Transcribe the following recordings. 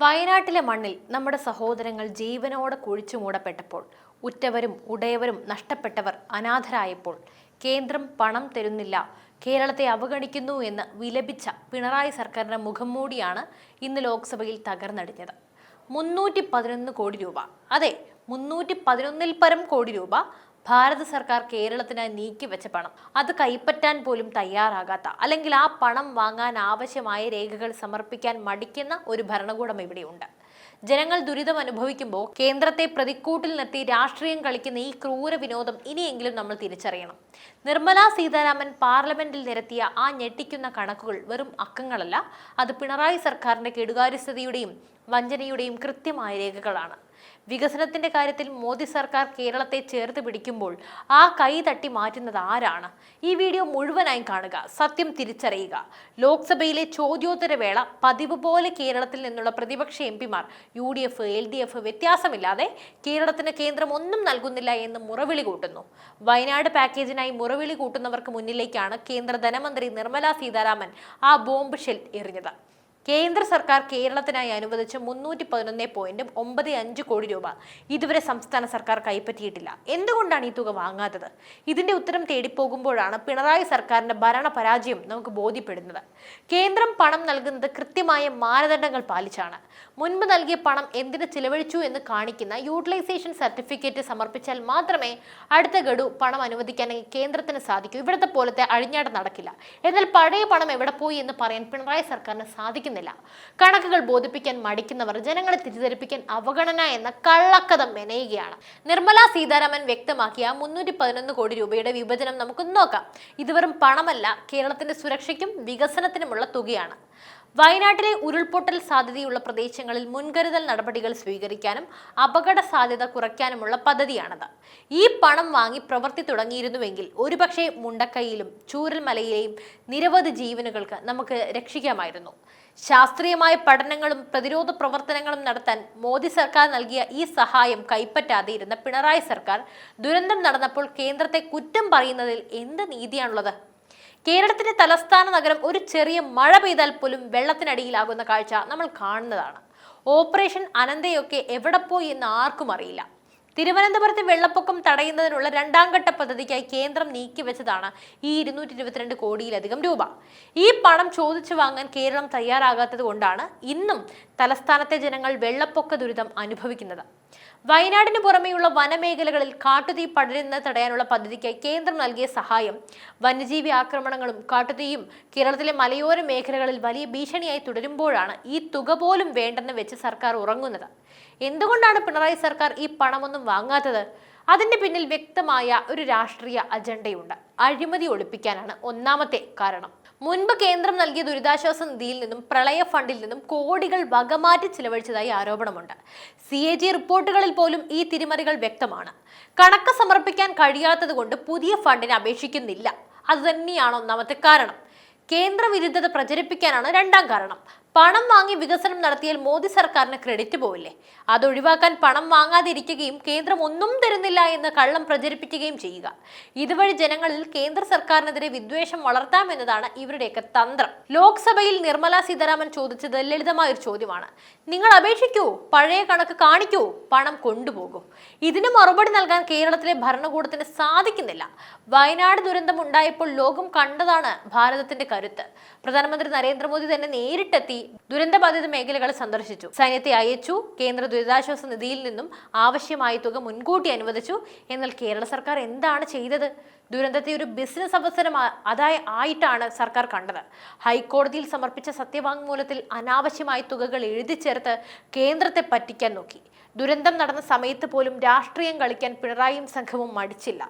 വയനാട്ടിലെ മണ്ണിൽ നമ്മുടെ സഹോദരങ്ങൾ ജീവനോടെ കുഴിച്ചു മൂടപ്പെട്ടപ്പോൾ, ഉറ്റവരും ഉടയവരും നഷ്ടപ്പെട്ടവർ അനാഥരായപ്പോൾ കേന്ദ്രം പണം തരുന്നില്ല, കേരളത്തെ അവഗണിക്കുന്നു എന്ന് വിലപിച്ച പിണറായി സർക്കാരിന്റെ മുഖംമൂടിയാണ് ഇന്ന് ലോക്സഭയിൽ തകർന്നടിഞ്ഞത്. 311 കോടി രൂപ, അതെ 311 പരം കോടി രൂപ ഭാരത സർക്കാർ കേരളത്തിനായി നീക്കിവെച്ച പണം, അത് കൈപ്പറ്റാൻ പോലും തയ്യാറാകാത്ത, അല്ലെങ്കിൽ ആ പണം വാങ്ങാൻ ആവശ്യമായ രേഖകൾ സമർപ്പിക്കാൻ മടിക്കുന്ന ഒരു ഭരണകൂടം ഇവിടെയുണ്ട്. ജനങ്ങൾ ദുരിതം അനുഭവിക്കുമ്പോൾ കേന്ദ്രത്തെ പ്രതിക്കൂട്ടിൽ നിർത്തി രാഷ്ട്രീയം കളിക്കുന്ന ഈ ക്രൂര വിനോദം ഇനിയെങ്കിലും നമ്മൾ തിരിച്ചറിയണം. നിർമ്മല സീതാരാമൻ പാർലമെന്റിൽ നിരത്തിയ ആ ഞെട്ടിക്കുന്ന കണക്കുകൾ വെറും അക്കങ്ങളല്ല, അത് പിണറായി സർക്കാരിന്റെ കെടുകാര്യസ്ഥതയുടെയും വഞ്ചനയുടെയും കൃത്യമായ രേഖകളാണ്. വികസനത്തിന്റെ കാര്യത്തിൽ മോദി സർക്കാർ കേരളത്തെ ചേർത്ത് പിടിക്കുമ്പോൾ ആ കൈ തട്ടി മാറ്റുന്നത് ആരാണ്? ഈ വീഡിയോ മുഴുവനായും കാണുക, സത്യം തിരിച്ചറിയുക. ലോക്സഭയിലെ ചോദ്യോത്തരവേള പതിവ് പോലെ കേരളത്തിൽ നിന്നുള്ള പ്രതിപക്ഷ എംപിമാർ UDF, LDF വ്യത്യാസമില്ലാതെ കേരളത്തിന് കേന്ദ്രം ഒന്നും നൽകുന്നില്ല എന്ന് മുറവിളി കൂട്ടുന്നു. വയനാട് പാക്കേജിനായി മുറവിളി കൂട്ടുന്നവർക്ക് മുന്നിലേക്കാണ് കേന്ദ്ര ധനമന്ത്രി നിർമ്മല സീതാരാമൻ ആ ബോംബ് ഷെൽ എറിഞ്ഞത്. കേന്ദ്ര സർക്കാർ കേരളത്തിനായി അനുവദിച്ച 311.95 കോടി രൂപ ഇതുവരെ സംസ്ഥാന സർക്കാർ കൈപ്പറ്റിയിട്ടില്ല. എന്തുകൊണ്ടാണ് ഈ തുക വാങ്ങാത്തത്? ഇതിന്റെ ഉത്തരം തേടിപ്പോകുമ്പോഴാണ് പിണറായി സർക്കാരിന്റെ ഭരണ പരാജയം നമുക്ക് ബോധ്യപ്പെടുന്നത്. കേന്ദ്രം പണം നൽകുന്നത് കൃത്യമായ മാനദണ്ഡങ്ങൾ പാലിച്ചാണ്. മുൻപ് നൽകിയ പണം എന്തിന് ചിലവഴിച്ചു എന്ന് കാണിക്കുന്ന യൂട്ടിലൈസേഷൻ സർട്ടിഫിക്കറ്റ് സമർപ്പിച്ചാൽ മാത്രമേ അടുത്ത ഗഡു പണം അനുവദിക്കാനായി കേന്ദ്രത്തിന് സാധിക്കൂ. ഇവിടത്തെ പോലത്തെ അഴിഞ്ഞാട്ടം നടക്കില്ല. എന്നാൽ പഴയ പണം എവിടെ പോയി എന്ന് പറയാൻ പിണറായി സർക്കാരിന് സാധിക്കുന്നില്ല. കണക്കുകൾ ബോധിപ്പിക്കാൻ മടിക്കുന്നവർ ജനങ്ങളെ തെറ്റിദ്ധരിപ്പിക്കാൻ അവഗണന എന്ന കള്ളക്കഥ മെനയുകയാണ്. നിർമ്മല സീതാരാമൻ വ്യക്തമാക്കിയ 311 കോടി രൂപയുടെ വിഭജനം നമുക്ക് നോക്കാം. ഇത് വെറും പണമല്ല, കേരളത്തിന്റെ സുരക്ഷയ്ക്കും വികസനത്തിനുമുള്ള തുകയാണ്. വയനാട്ടിലെ ഉരുൾപൊട്ടൽ സാധ്യതയുള്ള പ്രദേശങ്ങളിൽ മുൻകരുതൽ നടപടികൾ സ്വീകരിക്കാനും അപകട സാധ്യത കുറയ്ക്കാനുമുള്ള പദ്ധതിയാണത്. ഈ പണം വാങ്ങി പ്രവൃത്തി തുടങ്ങിയിരുന്നുവെങ്കിൽ ഒരുപക്ഷെ മുണ്ടക്കൈയിലും ചൂരൽമലയിലെയും നിരവധി ജീവനുകൾക്ക് നമുക്ക് രക്ഷിക്കാമായിരുന്നു. ശാസ്ത്രീയമായ പഠനങ്ങളും പ്രതിരോധ പ്രവർത്തനങ്ങളും നടത്താൻ മോദി സർക്കാർ നൽകിയ ഈ സഹായം കൈപ്പറ്റാതെ ഇരുന്ന പിണറായി സർക്കാർ ദുരന്തം നടന്നപ്പോൾ കേന്ദ്രത്തെ കുറ്റം പറയുന്നതിൽ എന്ത് നീതിയാണുള്ളത്? കേരളത്തിന്റെ തലസ്ഥാന നഗരം ഒരു ചെറിയ മഴ പെയ്താൽ പോലും വെള്ളത്തിനടിയിലാകുന്ന കാഴ്ച നമ്മൾ കാണുന്നതാണ്. ഓപ്പറേഷൻ അനന്തയൊക്കെ എവിടെ പോയി എന്ന് ആർക്കും അറിയില്ല. തിരുവനന്തപുരത്തെ വെള്ളപ്പൊക്കം തടയുന്നതിനുള്ള 2ാം ഘട്ട പദ്ധതിക്കായി കേന്ദ്രം നീക്കിവെച്ചതാണ് ഈ 222 കോടിയിലധികം രൂപ. ഈ പണം ചോദിച്ചു വാങ്ങാൻ കേരളം തയ്യാറാകാത്തത് കൊണ്ടാണ് ഇന്നും തലസ്ഥാനത്തെ ജനങ്ങൾ വെള്ളപ്പൊക്ക ദുരിതം അനുഭവിക്കുന്നത്. വയനാടിന് പുറമെയുള്ള വനമേഖലകളിൽ കാട്ടുതീ പടരുന്നത് തടയാനുള്ള പദ്ധതിക്കായി കേന്ദ്രം നൽകിയ സഹായം, വന്യജീവി ആക്രമണങ്ങളും കാട്ടുതീയും കേരളത്തിലെ മലയോര മേഖലകളിൽ വലിയ ഭീഷണിയായി തുടരുമ്പോഴാണ് ഈ തുക പോലും വേണ്ടെന്ന് വെച്ച് സർക്കാർ ഉറങ്ങുന്നത്. എന്തുകൊണ്ടാണ് പിണറായി സർക്കാർ ഈ പണമൊന്നും വാങ്ങാത്തത്? അതിന്റെ പിന്നിൽ വ്യക്തമായ ഒരു രാഷ്ട്രീയ അജണ്ടയുണ്ട്. അഴിമതി ഒളിപ്പിക്കാനാണ് ഒന്നാമത്തെ കാരണം. മുൻപ് കേന്ദ്രം നൽകിയ ദുരിതാശ്വാസ നിധിയിൽ നിന്നും പ്രളയ ഫണ്ടിൽ നിന്നും കോടികൾ വകമാറ്റി ചിലവഴിച്ചതായി ആരോപണമുണ്ട്. CAG റിപ്പോർട്ടുകളിൽ പോലും ഈ തിരിമറികൾ വ്യക്തമാണ്. കണക്ക് സമർപ്പിക്കാൻ കഴിയാത്തത് കൊണ്ട് പുതിയ ഫണ്ടിന് അപേക്ഷിക്കുന്നില്ല. അതുതന്നെയാണ് ഒന്നാമത്തെ കാരണം. കേന്ദ്ര വിരുദ്ധത പ്രചരിപ്പിക്കാനാണ് 2ാം കാരണം. പണം വാങ്ങി വികസനം നടത്തിയാൽ മോദി സർക്കാരിന് ക്രെഡിറ്റ് പോവില്ലേ? അതൊഴിവാക്കാൻ പണം വാങ്ങാതിരിക്കുകയും കേന്ദ്രം ഒന്നും തരുന്നില്ല എന്ന് കള്ളം പ്രചരിപ്പിക്കുകയും ചെയ്യുക. ഇതുവഴി ജനങ്ങളിൽ കേന്ദ്ര സർക്കാരിനെതിരെ വിദ്വേഷം വളർത്താമെന്നതാണ് ഇവരുടെയൊക്കെ തന്ത്രം. ലോക്സഭയിൽ നിർമ്മല സീതാരാമൻ ചോദിച്ചത് ലളിതമായ ഒരു ചോദ്യമാണ്. നിങ്ങൾ അപേക്ഷിക്കൂ, പഴയ കണക്ക് കാണിക്കൂ, പണം കൊണ്ടുപോകൂ. ഇതിന് മറുപടി നൽകാൻ കേരളത്തിലെ ഭരണകൂടത്തിന് സാധിക്കുന്നില്ല. വയനാട് ദുരന്തം ഉണ്ടായപ്പോൾ ലോകം കണ്ടതാണ് ഭാരതത്തിന്റെ കരുത്ത്. പ്രധാനമന്ത്രി നരേന്ദ്രമോദി തന്നെ നേരിട്ടെത്തി ദുരന്തബാധിത മേഖലകൾ സന്ദർശിച്ചു. സൈന്യത്തെ അയച്ചു. കേന്ദ്ര ദുരിതാശ്വാസ നിധിയിൽ നിന്നും ആവശ്യമായ തുക മുൻകൂട്ടി അനുവദിച്ചു. എന്നാൽ കേരള സർക്കാർ എന്താണ് ചെയ്തത്? ദുരന്തത്തെ ഒരു ബിസിനസ് അവസരം ആയിട്ടാണ് സർക്കാർ കണ്ടത്. ഹൈക്കോടതിയിൽ സമർപ്പിച്ച സത്യവാങ്മൂലത്തിൽ അനാവശ്യമായ തുകകൾ എഴുതി ചേർത്ത് കേന്ദ്രത്തെ പറ്റിക്കാൻ നോക്കി. ദുരന്തം നടന്ന സമയത്ത് പോലും രാഷ്ട്രീയം കളിക്കാൻ പിണറായിയും സംഘവും മടിച്ചില്ല.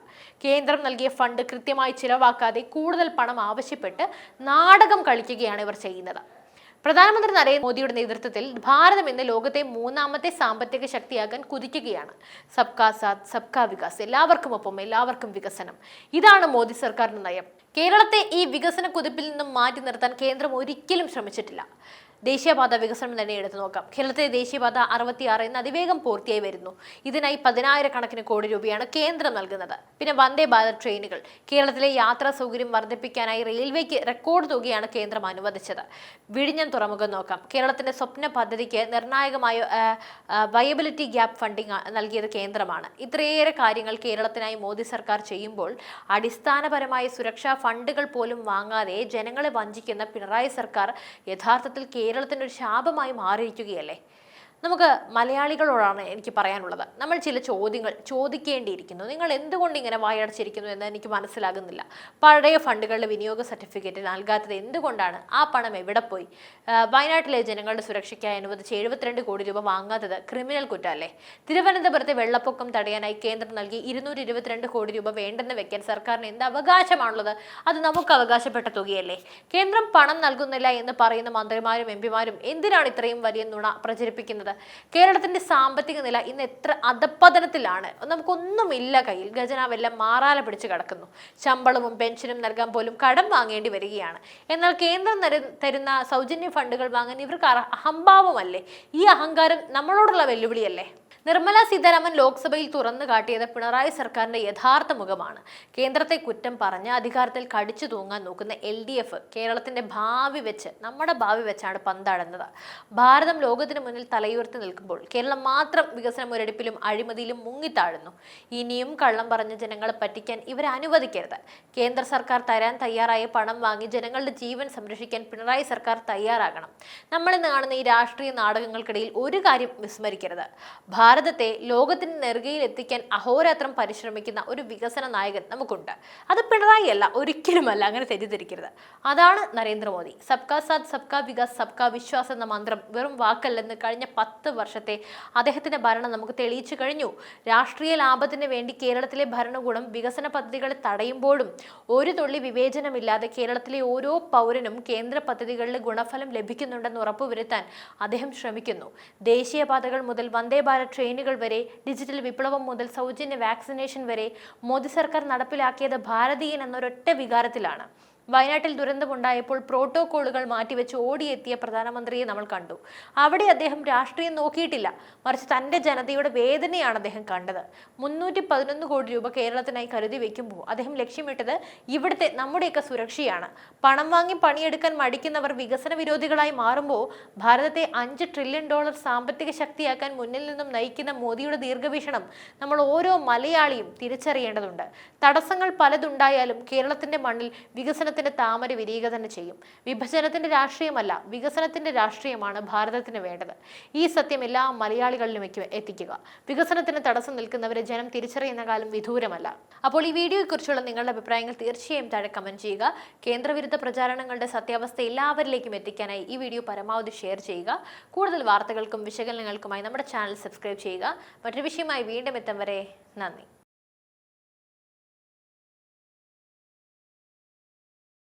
കേന്ദ്രം നൽകിയ ഫണ്ട് കൃത്യമായി ചിലവാക്കാതെ കൂടുതൽ പണം ആവശ്യപ്പെട്ട് നാടകം കളിക്കുകയാണ് ഇവർ ചെയ്യുന്നത്. പ്രധാനമന്ത്രി നരേന്ദ്രമോദിയുടെ നേതൃത്വത്തിൽ ഭാരതം ഇന്ന് ലോകത്തെ 3ാമത്തെ സാമ്പത്തിക ശക്തിയാകാൻ കുതിക്കുകയാണ്. സബ്കാ സാത്ത് സബ്കാ വികാസ്, എല്ലാവർക്കും ഒപ്പം എല്ലാവർക്കും വികസനം. ഇതാണ് മോദി സർക്കാരിന്റെ നയം. കേരളത്തെ ഈ വികസന കുതിപ്പിൽ നിന്നും മാറ്റി നിർത്താൻ കേന്ദ്രം ഒരിക്കലും ശ്രമിച്ചിട്ടില്ല. ദേശീയപാത വികസനം തന്നെ എടുത്തു നോക്കാം. കേരളത്തിലെ ദേശീയപാത 66 ഇന്ന് അതിവേഗം പൂർത്തിയായി വരുന്നു. ഇതിനായി 10,000 കോടി രൂപയാണ് കേന്ദ്രം നൽകുന്നത്. പിന്നെ വന്ദേ ഭാരത് ട്രെയിനുകൾ, കേരളത്തിലെ യാത്രാ സൗകര്യം വർദ്ധിപ്പിക്കാനായി റെയിൽവേക്ക് റെക്കോർഡ് തുകയാണ് കേന്ദ്രം അനുവദിച്ചത്. വിഴിഞ്ഞം തുറമുഖം നോക്കാം. കേരളത്തിന്റെ സ്വപ്ന പദ്ധതിക്ക് നിർണായകമായ വയബിലിറ്റി ഗ്യാപ്പ് ഫണ്ടിങ് നൽകിയത് കേന്ദ്രമാണ്. ഇത്രയേറെ കാര്യങ്ങൾ കേരളത്തിനായി മോദി സർക്കാർ ചെയ്യുമ്പോൾ അടിസ്ഥാനപരമായ സുരക്ഷാ ഫണ്ടുകൾ പോലും വാങ്ങാതെ ജനങ്ങളെ വഞ്ചിക്കുന്ന പിണറായി സർക്കാർ യഥാർത്ഥത്തിൽ കേരളത്തിന്റെ ഒരു ശാപമായി മാറിയിരിക്കുകയല്ലേ? നമുക്ക് മലയാളികളോടാണ് എനിക്ക് പറയാനുള്ളത്. നമ്മൾ ചില ചോദ്യങ്ങൾ ചോദിക്കേണ്ടിയിരിക്കുന്നു. നിങ്ങൾ എന്തുകൊണ്ട് ഇങ്ങനെ വായടച്ചിരിക്കുന്നു എന്ന് എനിക്ക് മനസ്സിലാകുന്നില്ല. പഴയ ഫണ്ടുകളുടെ വിനിയോഗ സർട്ടിഫിക്കറ്റ് നൽകാത്തത് എന്തുകൊണ്ടാണ്? ആ പണം എവിടെ പോയി? വയനാട്ടിലെ ജനങ്ങളുടെ സുരക്ഷയ്ക്കായി അനുവദിച്ച് 72 കോടി രൂപ വാങ്ങാത്തത് ക്രിമിനൽ കുറ്റമല്ലേ? തിരുവനന്തപുരത്തെ വെള്ളപ്പൊക്കം തടയാനായി കേന്ദ്രം നൽകി 222 കോടി രൂപ വേണ്ടെന്ന് വെക്കാൻ സർക്കാരിന് എന്ത് അവകാശമാണുള്ളത്? അത് നമുക്ക് അവകാശപ്പെട്ട തുകയല്ലേ? കേന്ദ്രം പണം നൽകുന്നില്ല എന്ന് പറയുന്ന മന്ത്രിമാരും എംപിമാരും എന്തിനാണ് ഇത്രയും വലിയ നുണ പ്രചരിപ്പിക്കുന്നത്? കേരളത്തിന്റെ സാമ്പത്തിക നില ഇന്ന് എത്ര അധപ്പതനത്തിലാണ്. നമുക്കൊന്നുമില്ല കയ്യിൽ. ഖജനാവെല്ലാം മാറാല പിടിച്ച് കിടക്കുന്നു. ശമ്പളവും പെൻഷനും നൽകാൻ പോലും കടം വാങ്ങേണ്ടി വരികയാണ്. എന്നാൽ കേന്ദ്രം തരുന്ന സൗജന്യ ഫണ്ടുകൾ വാങ്ങാൻ ഇവർക്ക് അഹംഭാവമല്ലേ? ഈ അഹങ്കാരം നമ്മളോടുള്ള വെല്ലുവിളിയല്ലേ? നിർമ്മല സീതാരാമൻ ലോക്സഭയിൽ തുറന്നു കാട്ടിയത് പിണറായി സർക്കാരിന്റെ യഥാർത്ഥ മുഖമാണ്. കേന്ദ്രത്തെ കുറ്റം പറഞ്ഞ് അധികാരത്തിൽ കടിച്ചു തൂങ്ങാൻ നോക്കുന്ന LDF കേരളത്തിന്റെ ഭാവി വെച്ച്, നമ്മുടെ ഭാവി വെച്ചാണ് പന്താടുന്നത്. ഭാരതം ലോകത്തിന് മുന്നിൽ തലയുയർത്തി നിൽക്കുമ്പോൾ കേരളം മാത്രം വികസന മുരടിപ്പിലും അഴിമതിയിലും മുങ്ങിത്താഴുന്നു. ഇനിയും കള്ളം പറഞ്ഞ് ജനങ്ങളെ പറ്റിക്കാൻ ഇവരെ അനുവദിക്കരുത്. കേന്ദ്ര സർക്കാർ തരാൻ തയ്യാറായ പണം വാങ്ങി ജനങ്ങളുടെ ജീവൻ സംരക്ഷിക്കാൻ പിണറായി സർക്കാർ തയ്യാറാകണം. നമ്മളിന്ന് കാണുന്ന ഈ രാഷ്ട്രീയ നാടകങ്ങൾക്കിടയിൽ ഒരു കാര്യം വിസ്മരിക്കരുത്. ഭാരതത്തെ ലോകത്തിന് നെറുകയിൽ എത്തിക്കാൻ അഹോരാത്രം പരിശ്രമിക്കുന്ന ഒരു വികസന നായകൻ നമുക്കുണ്ട്. അത് പിണറായി അല്ല, ഒരിക്കലുമല്ല. അങ്ങനെ തെറ്റിദ്ധരിക്കരുത്. അതാണ് നരേന്ദ്രമോദി. സബ്കാ സാത്ത് സബ്കാ വികാസ് സബ്കാ വിശ്വാസ് എന്ന മന്ത്രം വെറും വാക്കല്ലെന്ന് കഴിഞ്ഞ 10 വർഷത്തെ അദ്ദേഹത്തിന്റെ ഭരണം നമുക്ക് തെളിയിച്ചു കഴിഞ്ഞു. രാഷ്ട്രീയ ലാഭത്തിന് വേണ്ടി കേരളത്തിലെ ഭരണകൂടം വികസന പദ്ധതികളെ തടയുമ്പോഴും ഒരു തുള്ളി വിവേചനമില്ലാതെ കേരളത്തിലെ ഓരോ പൗരനും കേന്ദ്ര പദ്ധതികളിലെ ഗുണഫലം ലഭിക്കുന്നുണ്ടെന്ന് ഉറപ്പുവരുത്താൻ അദ്ദേഹം ശ്രമിക്കുന്നു. ദേശീയപാതകൾ മുതൽ വന്ദേ ഭാരത് ട്രെയിനുകൾ വരെ, ഡിജിറ്റൽ വിപ്ലവം മുതൽ സൗജന്യ വാക്സിനേഷൻ വരെ മോദി സർക്കാർ നടപ്പിലാക്കിയത് ഭാരതീയൻ എന്നൊരൊറ്റ വികാരത്തിലാണ്. വയനാട്ടിൽ ദുരന്തമുണ്ടായപ്പോൾ പ്രോട്ടോകോളുകൾ മാറ്റിവെച്ച് ഓടിയെത്തിയ പ്രധാനമന്ത്രിയെ നമ്മൾ കണ്ടു. അവിടെ അദ്ദേഹം രാഷ്ട്രീയം നോക്കിയിട്ടില്ല, മറിച്ച് തൻ്റെ ജനതയുടെ വേദനയാണ് അദ്ദേഹം കണ്ടത്. 311 കോടി രൂപ കേരളത്തിനായി കരുതി വെക്കുമ്പോൾ അദ്ദേഹം ലക്ഷ്യമിട്ടത് ഇവിടുത്തെ നമ്മുടെയൊക്കെ സുരക്ഷയാണ്. പണം വാങ്ങി പണിയെടുക്കാൻ മടിക്കുന്നവർ വികസന വിരോധികളായി മാറുമ്പോൾ ഭാരതത്തെ $5 ട്രില്യൺ സാമ്പത്തിക ശക്തിയാക്കാൻ മുന്നിൽ നിന്നും നയിക്കുന്ന മോദിയുടെ ദീർഘവീക്ഷണം നമ്മൾ ഓരോ മലയാളിയും തിരിച്ചറിയേണ്ടതുണ്ട്. തടസ്സങ്ങൾ പലതുണ്ടായാലും കേരളത്തിന്റെ മണ്ണിൽ വികസന താമര വിരിയുക തന്നെ ചെയ്യും. വിഭജനത്തിന്റെ രാഷ്ട്രീയമല്ല, വികസനത്തിന്റെ രാഷ്ട്രീയമാണ് ഭാരതത്തിന് വേണ്ടത്. ഈ സത്യം എല്ലാ മലയാളികളിലും എത്തിക്കുക. വികസനത്തിന് തടസ്സം നിൽക്കുന്നവരെ ജനം തിരിച്ചറിയുന്ന കാലം വിദൂരമല്ല. അപ്പോൾ ഈ വീഡിയോയെക്കുറിച്ചുള്ള നിങ്ങളുടെ അഭിപ്രായങ്ങൾ തീർച്ചയായും താഴെ കമന്റ് ചെയ്യുക. കേന്ദ്രവിരുദ്ധ പ്രചാരണങ്ങളുടെ സത്യാവസ്ഥ എല്ലാവരിലേക്കും എത്തിക്കാനായി ഈ വീഡിയോ പരമാവധി ഷെയർ ചെയ്യുക. കൂടുതൽ വാർത്തകൾക്കും വിശകലനങ്ങൾക്കുമായി നമ്മുടെ ചാനൽ സബ്സ്ക്രൈബ് ചെയ്യുക. മറ്റൊരു വിഷയമായി വീണ്ടും എത്തും വരെ നന്ദി.